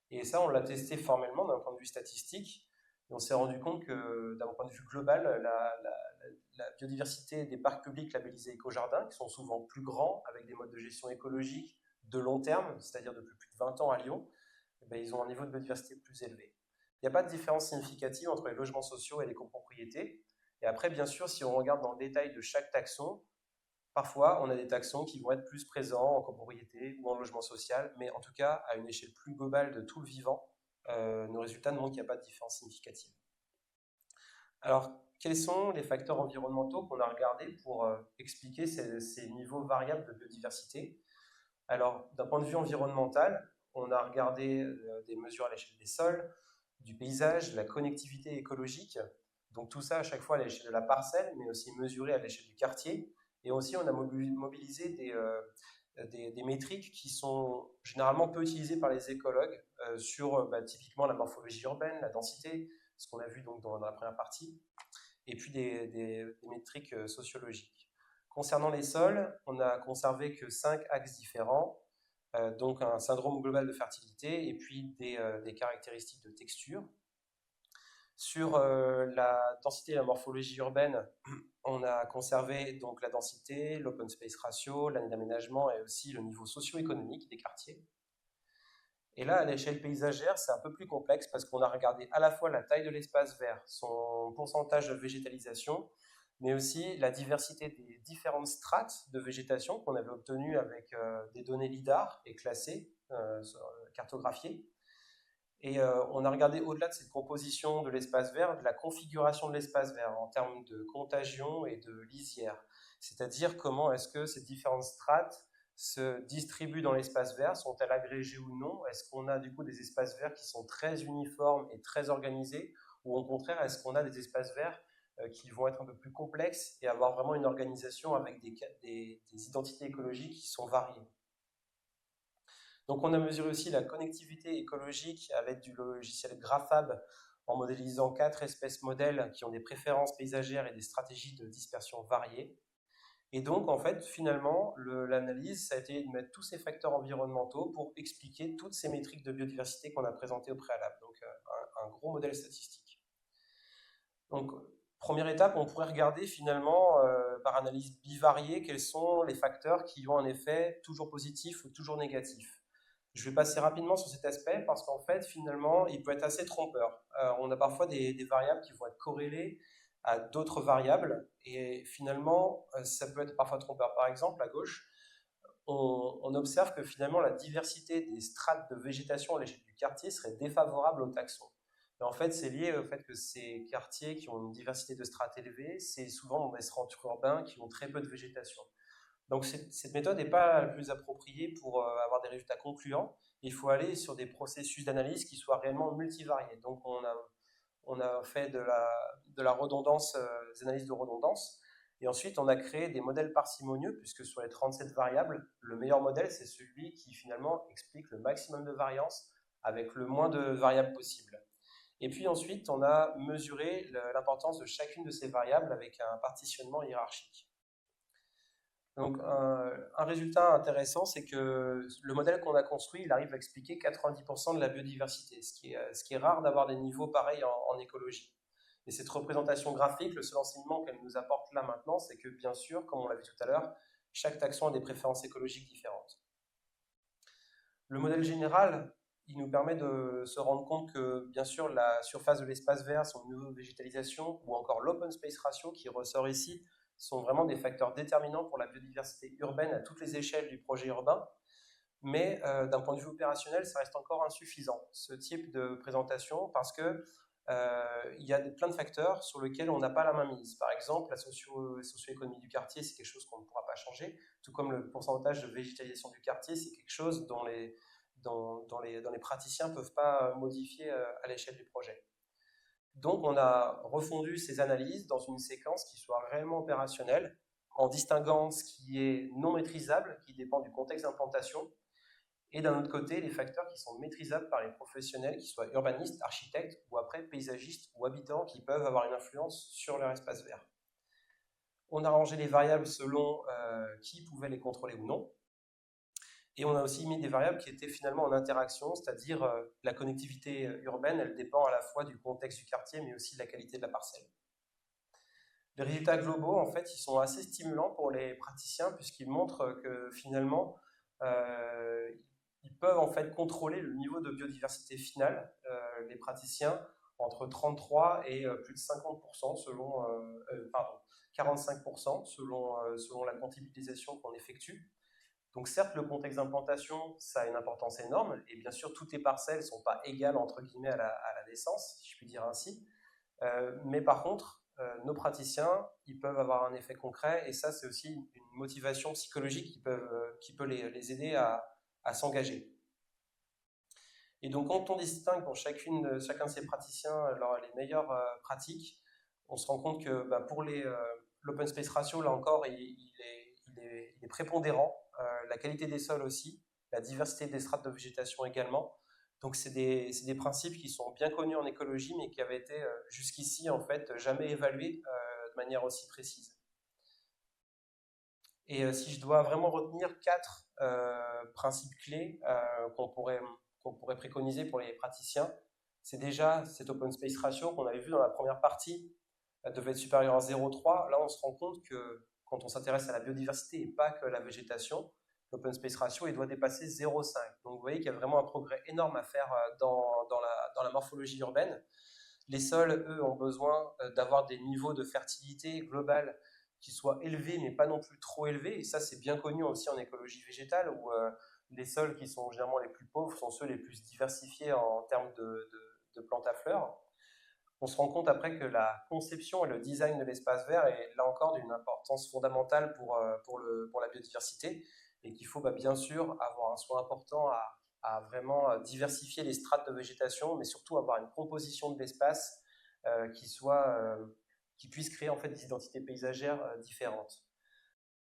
Et ça, on l'a testé formellement d'un point de vue statistique. Et on s'est rendu compte que d'un point de vue global, la biodiversité des parcs publics labellisés éco-jardins, qui sont souvent plus grands, avec des modes de gestion écologique de long terme, c'est-à-dire depuis plus de 20 ans à Lyon, ils ont un niveau de biodiversité plus élevé. Il n'y a pas de différence significative entre les logements sociaux et les copropriétés. Et après, bien sûr, si on regarde dans le détail de chaque taxon, parfois, on a des taxons qui vont être plus présents en copropriété ou en logement social, mais en tout cas, à une échelle plus globale de tout le vivant, nos résultats ne montrent qu'il n'y a pas de différence significative. Alors, quels sont les facteurs environnementaux qu'on a regardés pour expliquer ces niveaux variables de biodiversité? Alors, d'un point de vue environnemental, on a regardé des mesures à l'échelle des sols, du paysage, de la connectivité écologique, donc tout ça à chaque fois à l'échelle de la parcelle, mais aussi mesuré à l'échelle du quartier. Et aussi, on a mobilisé des métriques qui sont généralement peu utilisées par les écologues sur typiquement la morphologie urbaine, la densité, ce qu'on a vu donc dans la première partie, et puis des métriques sociologiques. Concernant les sols, on n'a conservé que 5 axes différents, donc un syndrome global de fertilité et puis des caractéristiques de texture. Sur la densité et la morphologie urbaine, on a conservé donc la densité, l'open space ratio, l'année d'aménagement et aussi le niveau socio-économique des quartiers. Et là, à l'échelle paysagère, c'est un peu plus complexe parce qu'on a regardé à la fois la taille de l'espace vert, son pourcentage de végétalisation, mais aussi la diversité des différentes strates de végétation qu'on avait obtenues avec des données LIDAR et classées, cartographiées. Et on a regardé au-delà de cette composition de l'espace vert, de la configuration de l'espace vert en termes de contagion et de lisière. C'est-à-dire comment est-ce que ces différentes strates se distribuent dans l'espace vert, sont-elles agrégées ou non? Est-ce qu'on a du coup des espaces verts qui sont très uniformes et très organisés? Ou au contraire, est-ce qu'on a des espaces verts qui vont être un peu plus complexes et avoir vraiment une organisation avec des identités écologiques qui sont variées? Donc on a mesuré aussi la connectivité écologique à l'aide du logiciel Graphab en modélisant 4 espèces modèles qui ont des préférences paysagères et des stratégies de dispersion variées. Et donc en fait finalement l'analyse ça a été de mettre tous ces facteurs environnementaux pour expliquer toutes ces métriques de biodiversité qu'on a présentées au préalable. Donc un gros modèle statistique. Donc première étape, on pourrait regarder finalement par analyse bivariée quels sont les facteurs qui ont un effet toujours positif ou toujours négatif. Je vais passer rapidement sur cet aspect parce qu'en fait, finalement, il peut être assez trompeur. On a parfois des variables qui vont être corrélées à d'autres variables et finalement, ça peut être parfois trompeur. Par exemple, à gauche, on observe que finalement, la diversité des strates de végétation à l'échelle du quartier serait défavorable au taxon. Mais en fait, c'est lié au fait que ces quartiers qui ont une diversité de strates élevée, c'est souvent dans des centres urbains qui ont très peu de végétation. Donc cette méthode n'est pas la plus appropriée pour avoir des résultats concluants. Il faut aller sur des processus d'analyse qui soient réellement multivariés. Donc on a fait de la redondance, des analyses de redondance. Et ensuite, on a créé des modèles parcimonieux, puisque sur les 37 variables, le meilleur modèle, c'est celui qui finalement explique le maximum de variance avec le moins de variables possible. Et puis ensuite, on a mesuré l'importance de chacune de ces variables avec un partitionnement hiérarchique. Donc, un résultat intéressant, c'est que le modèle qu'on a construit, il arrive à expliquer 90% de la biodiversité, ce qui est rare d'avoir des niveaux pareils en écologie. Et cette représentation graphique, le seul enseignement qu'elle nous apporte là maintenant, c'est que bien sûr, comme on l'a vu tout à l'heure, chaque taxon a des préférences écologiques différentes. Le modèle général, il nous permet de se rendre compte que, bien sûr, la surface de l'espace vert, son niveau de végétalisation, ou encore l'open space ratio qui ressort ici, sont vraiment des facteurs déterminants pour la biodiversité urbaine à toutes les échelles du projet urbain. Mais d'un point de vue opérationnel, ça reste encore insuffisant, ce type de présentation, parce que il y a plein de facteurs sur lesquels on n'a pas la main mise. Par exemple, la socio-économie du quartier, c'est quelque chose qu'on ne pourra pas changer, tout comme le pourcentage de végétalisation du quartier, c'est quelque chose dont les praticiens ne peuvent pas modifier à l'échelle du projet. Donc, on a refondu ces analyses dans une séquence qui soit réellement opérationnelle, en distinguant ce qui est non maîtrisable, qui dépend du contexte d'implantation, et d'un autre côté, les facteurs qui sont maîtrisables par les professionnels, qui soient urbanistes, architectes, ou après paysagistes ou habitants, qui peuvent avoir une influence sur leur espace vert. On a rangé les variables selon qui pouvait les contrôler ou non. Et on a aussi mis des variables qui étaient finalement en interaction, c'est-à-dire la connectivité urbaine, elle dépend à la fois du contexte du quartier, mais aussi de la qualité de la parcelle. Les résultats globaux, en fait, ils sont assez stimulants pour les praticiens, puisqu'ils montrent que finalement, ils peuvent en fait contrôler le niveau de biodiversité finale, les praticiens, entre 33 et plus de 50% selon, 45% selon la comptabilisation qu'on effectue. Donc certes, le contexte d'implantation, ça a une importance énorme, et bien sûr, toutes les parcelles ne sont pas égales, entre guillemets, à la naissance, si je puis dire ainsi. Mais par contre, nos praticiens, ils peuvent avoir un effet concret, et ça, c'est aussi une motivation psychologique qui peut les aider à s'engager. Et donc, quand on distingue pour chacun de ces praticiens les meilleures pratiques, on se rend compte que pour l'open space ratio, là encore, il est prépondérant. La qualité des sols aussi, la diversité des strates de végétation également. Donc, c'est des principes qui sont bien connus en écologie, mais qui avaient été jusqu'ici, en fait, jamais évalués de manière aussi précise. Et si je dois vraiment retenir 4 principes clés qu'on pourrait préconiser pour les praticiens, c'est déjà cet open space ratio qu'on avait vu dans la première partie, devait être supérieur à 0,3. Là, on se rend compte que quand on s'intéresse à la biodiversité et pas que la végétation, l'open space ratio, il doit dépasser 0,5. Donc vous voyez qu'il y a vraiment un progrès énorme à faire dans la morphologie urbaine. Les sols, eux, ont besoin d'avoir des niveaux de fertilité globale qui soient élevés, mais pas non plus trop élevés. Et ça, c'est bien connu aussi en écologie végétale, où les sols qui sont généralement les plus pauvres sont ceux les plus diversifiés en termes de plantes à fleurs. On se rend compte après que la conception et le design de l'espace vert est là encore d'une importance fondamentale pour la biodiversité, et qu'il faut bien sûr avoir un soin important à vraiment diversifier les strates de végétation, mais surtout avoir une composition de l'espace qui puisse créer en fait des identités paysagères différentes.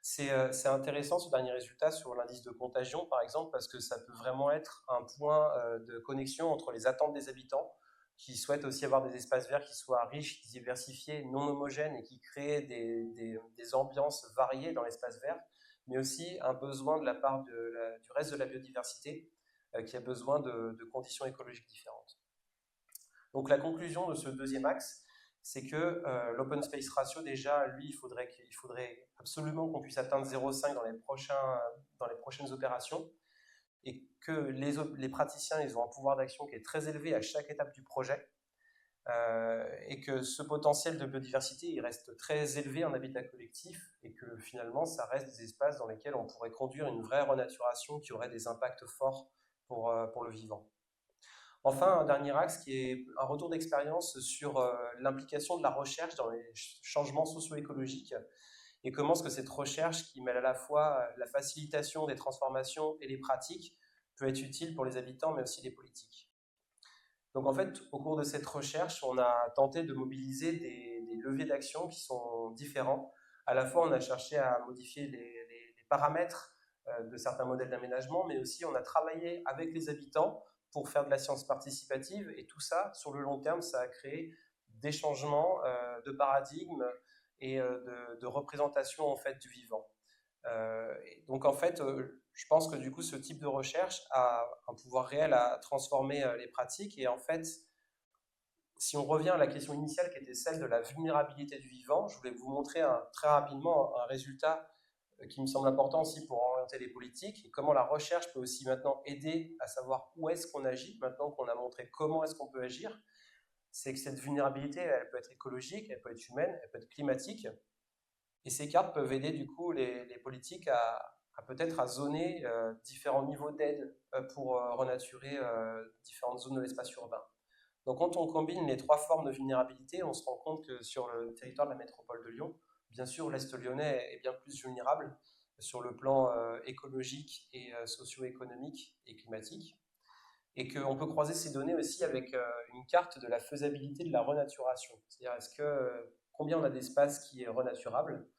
C'est intéressant ce dernier résultat sur l'indice de contagion, par exemple, parce que ça peut vraiment être un point de connexion entre les attentes des habitants qui souhaitent aussi avoir des espaces verts qui soient riches, diversifiés, non homogènes et qui créent des ambiances variées dans l'espace vert, mais aussi un besoin de la part du reste de la biodiversité qui a besoin de conditions écologiques différentes. Donc la conclusion de ce deuxième axe, c'est que l'open space ratio, déjà, lui, il faudrait absolument qu'on puisse atteindre 0,5 dans les prochaines opérations, et que les praticiens, ils ont un pouvoir d'action qui est très élevé à chaque étape du projet, et que ce potentiel de biodiversité, il reste très élevé en habitat collectif, et que finalement, ça reste des espaces dans lesquels on pourrait conduire une vraie renaturation qui aurait des impacts forts pour le vivant. Enfin, un dernier axe qui est un retour d'expérience sur l'implication de la recherche dans les changements socio-écologiques, et comment est-ce que cette recherche qui mêle à la fois la facilitation des transformations et les pratiques peut être utile pour les habitants, mais aussi les politiques. Donc en fait, au cours de cette recherche, on a tenté de mobiliser des leviers d'action qui sont différents. À la fois, on a cherché à modifier les paramètres de certains modèles d'aménagement, mais aussi on a travaillé avec les habitants pour faire de la science participative, et tout ça, sur le long terme, ça a créé des changements de paradigme et de représentation en fait du vivant. Donc en fait, je pense que du coup, ce type de recherche a un pouvoir réel à transformer les pratiques. Et en fait, si on revient à la question initiale qui était celle de la vulnérabilité du vivant, je voulais vous montrer très rapidement un résultat qui me semble important aussi pour orienter les politiques, et comment la recherche peut aussi maintenant aider à savoir où est-ce qu'on agit, maintenant qu'on a montré comment est-ce qu'on peut agir. C'est que cette vulnérabilité, elle peut être écologique, elle peut être humaine, elle peut être climatique. Et ces cartes peuvent aider du coup les politiques à peut-être à zoner différents niveaux d'aide pour renaturer différentes zones de l'espace urbain. Donc quand on combine les 3 formes de vulnérabilité, on se rend compte que sur le territoire de la métropole de Lyon, bien sûr l'Est lyonnais est bien plus vulnérable sur le plan écologique et socio-économique et climatique. Et qu'on peut croiser ces données aussi avec une carte de la faisabilité de la renaturation. C'est-à-dire combien on a d'espaces qui est renaturable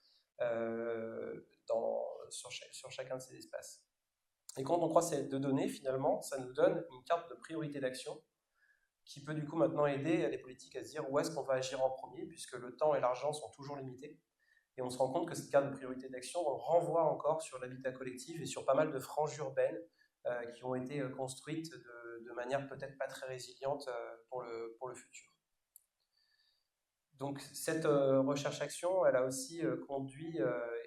sur chacun de ces espaces. Et quand on croise ces deux données, finalement, ça nous donne une carte de priorité d'action qui peut du coup maintenant aider les politiques à se dire où est-ce qu'on va agir en premier, puisque le temps et l'argent sont toujours limités. Et on se rend compte que cette carte de priorité d'action renvoie encore sur l'habitat collectif et sur pas mal de franges urbaines qui ont été construites de manière peut-être pas très résiliente pour le futur. Donc cette recherche-action, elle a aussi conduit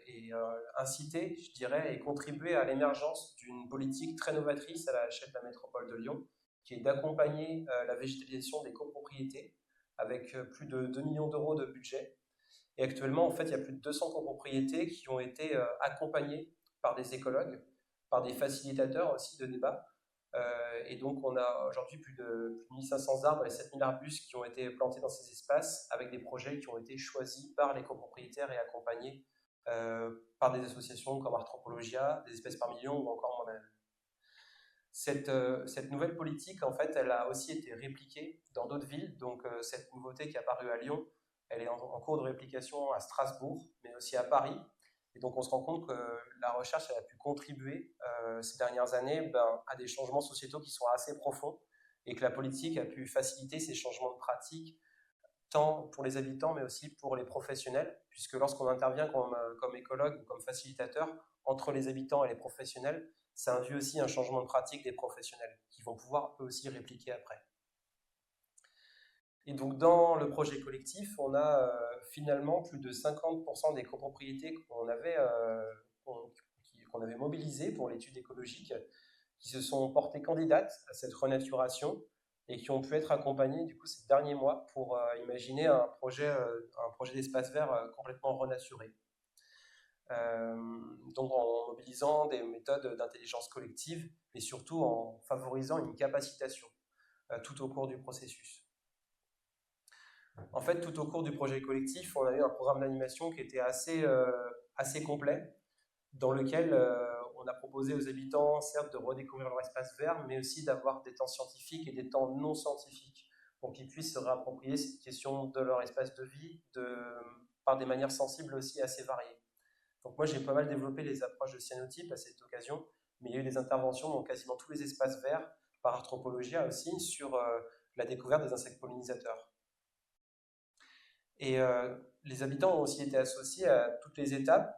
et incité, je dirais, et contribué à l'émergence d'une politique très novatrice à l'échelle de la métropole de Lyon, qui est d'accompagner la végétalisation des copropriétés avec plus de 2 millions d'euros de budget. Et actuellement, en fait, il y a plus de 200 copropriétés qui ont été accompagnées par des écologues, par des facilitateurs aussi de débat. Et donc, on a aujourd'hui plus de 1500 arbres et 7000 arbustes qui ont été plantés dans ces espaces avec des projets qui ont été choisis par les copropriétaires et accompagnés par des associations comme Arthropologia, des espèces par million ou encore moi-même. Cette nouvelle politique, en fait, elle a aussi été répliquée dans d'autres villes. Donc, cette nouveauté qui est apparue à Lyon, elle est en cours de réplication à Strasbourg, mais aussi à Paris. Et donc, on se rend compte que la recherche elle a pu contribuer ces dernières années à des changements sociétaux qui sont assez profonds et que la politique a pu faciliter ces changements de pratiques, tant pour les habitants, mais aussi pour les professionnels, puisque lorsqu'on intervient comme écologue ou comme facilitateur entre les habitants et les professionnels, ça induit aussi un changement de pratique des professionnels qui vont pouvoir eux aussi répliquer après. Et donc dans le projet collectif, on a finalement plus de 50% des copropriétés qu'on avait mobilisées pour l'étude écologique qui se sont portées candidates à cette renaturation et qui ont pu être accompagnées du coup ces derniers mois pour imaginer un projet d'espace vert complètement renaturé. Donc en mobilisant des méthodes d'intelligence collective et surtout en favorisant une capacitation tout au cours du processus. En fait, tout au cours du projet collectif, on a eu un programme d'animation qui était assez complet, dans lequel on a proposé aux habitants, certes, de redécouvrir leur espace vert, mais aussi d'avoir des temps scientifiques et des temps non scientifiques, pour qu'ils puissent se réapproprier cette question de leur espace de vie par des manières sensibles aussi assez variées. Donc moi, j'ai pas mal développé les approches de cyanotype à cette occasion, mais il y a eu des interventions dans quasiment tous les espaces verts, par Arthropologia aussi, sur la découverte des insectes pollinisateurs. Et les habitants ont aussi été associés à toutes les étapes,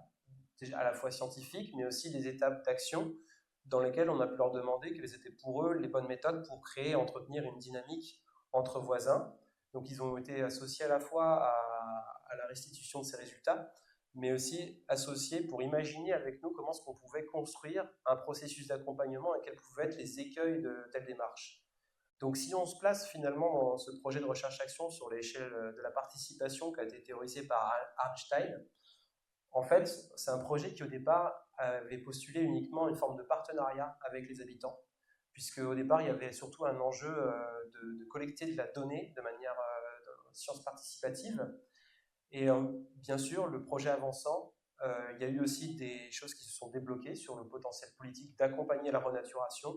à la fois scientifiques, mais aussi des étapes d'action dans lesquelles on a pu leur demander quelles étaient pour eux les bonnes méthodes pour créer et entretenir une dynamique entre voisins. Donc ils ont été associés à la fois à la restitution de ces résultats, mais aussi associés pour imaginer avec nous comment est-ce qu'on pouvait construire un processus d'accompagnement et quels pouvaient être les écueils de telle démarche. Donc si on se place finalement dans ce projet de recherche-action sur l'échelle de la participation qui a été théorisé par Arnstein, en fait, c'est un projet qui au départ avait postulé uniquement une forme de partenariat avec les habitants, puisque au départ il y avait surtout un enjeu de collecter de la donnée de manière de science participative. Et bien sûr, le projet avançant, il y a eu aussi des choses qui se sont débloquées sur le potentiel politique d'accompagner la renaturation.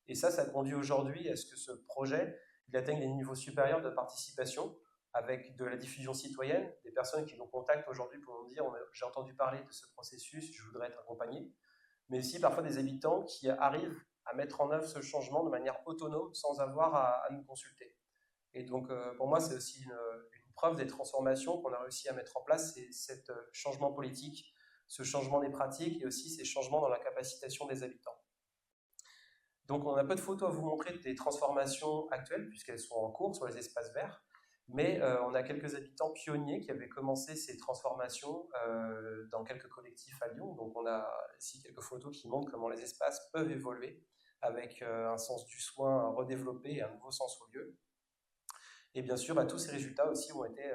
Et ça conduit aujourd'hui à ce que ce projet il atteigne des niveaux supérieurs de participation avec de la diffusion citoyenne, des personnes qui nous contactent aujourd'hui pour nous dire j'ai entendu parler de ce processus, je voudrais être accompagné, mais aussi parfois des habitants qui arrivent à mettre en œuvre ce changement de manière autonome sans avoir à nous consulter. Et donc pour moi c'est aussi une preuve des transformations qu'on a réussi à mettre en place, c'est ce changement politique, ce changement des pratiques et aussi ces changements dans la capacitation des habitants. Donc on a peu de photos à vous montrer des transformations actuelles puisqu'elles sont en cours sur les espaces verts, mais on a quelques habitants pionniers qui avaient commencé ces transformations dans quelques collectifs à Lyon. Donc on a ici quelques photos qui montrent comment les espaces peuvent évoluer avec un sens du soin redéveloppé et un nouveau sens au lieu. Et bien sûr, tous ces résultats aussi ont été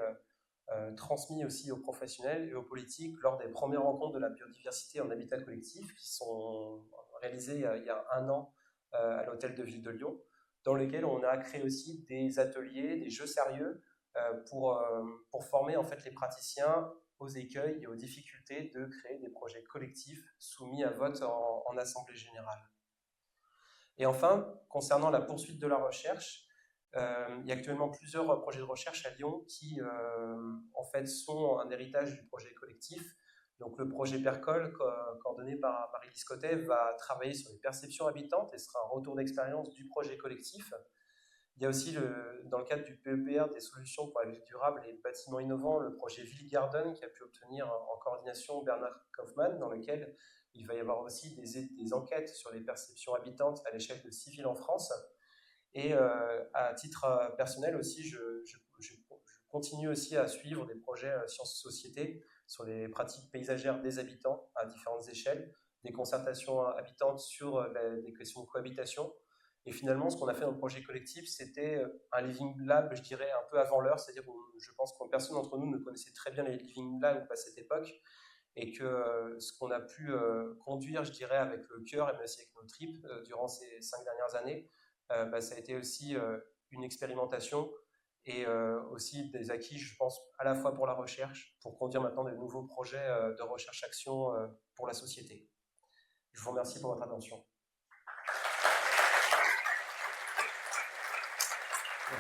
transmis aussi aux professionnels et aux politiques lors des premières rencontres de la biodiversité en habitat collectif qui sont réalisées il y a un an à l'hôtel de ville de Lyon, dans lesquels on a créé aussi des ateliers, des jeux sérieux pour former en fait les praticiens aux écueils et aux difficultés de créer des projets collectifs soumis à vote en assemblée générale. Et enfin, concernant la poursuite de la recherche, il y a actuellement plusieurs projets de recherche à Lyon qui en fait sont un héritage du projet collectif. Donc le projet Percol, coordonné par Marie-Lise Cotet, va travailler sur les perceptions habitantes et sera un retour d'expérience du projet collectif. Il y a aussi, dans le cadre du PEPR, des solutions pour la ville durable et bâtiments innovants, le projet Ville Garden qui a pu obtenir en coordination Bernard Kaufmann, dans lequel il va y avoir aussi des enquêtes sur les perceptions habitantes à l'échelle de 6 villes en France. Et à titre personnel aussi, je continue aussi à suivre des projets sciences-société sur les pratiques paysagères des habitants à différentes échelles, des concertations habitantes sur des questions de cohabitation. Et finalement, ce qu'on a fait dans le projet collectif, c'était un living lab, je dirais, un peu avant l'heure, c'est-à-dire que je pense que personne d'entre nous ne connaissait très bien les living labs à cette époque, et que ce qu'on a pu conduire, je dirais, avec le cœur et même aussi avec nos tripes durant ces 5 dernières années, ça a été aussi une expérimentation et aussi des acquis, je pense, à la fois pour la recherche, pour conduire maintenant de nouveaux projets de recherche-action pour la société. Je vous remercie pour votre attention.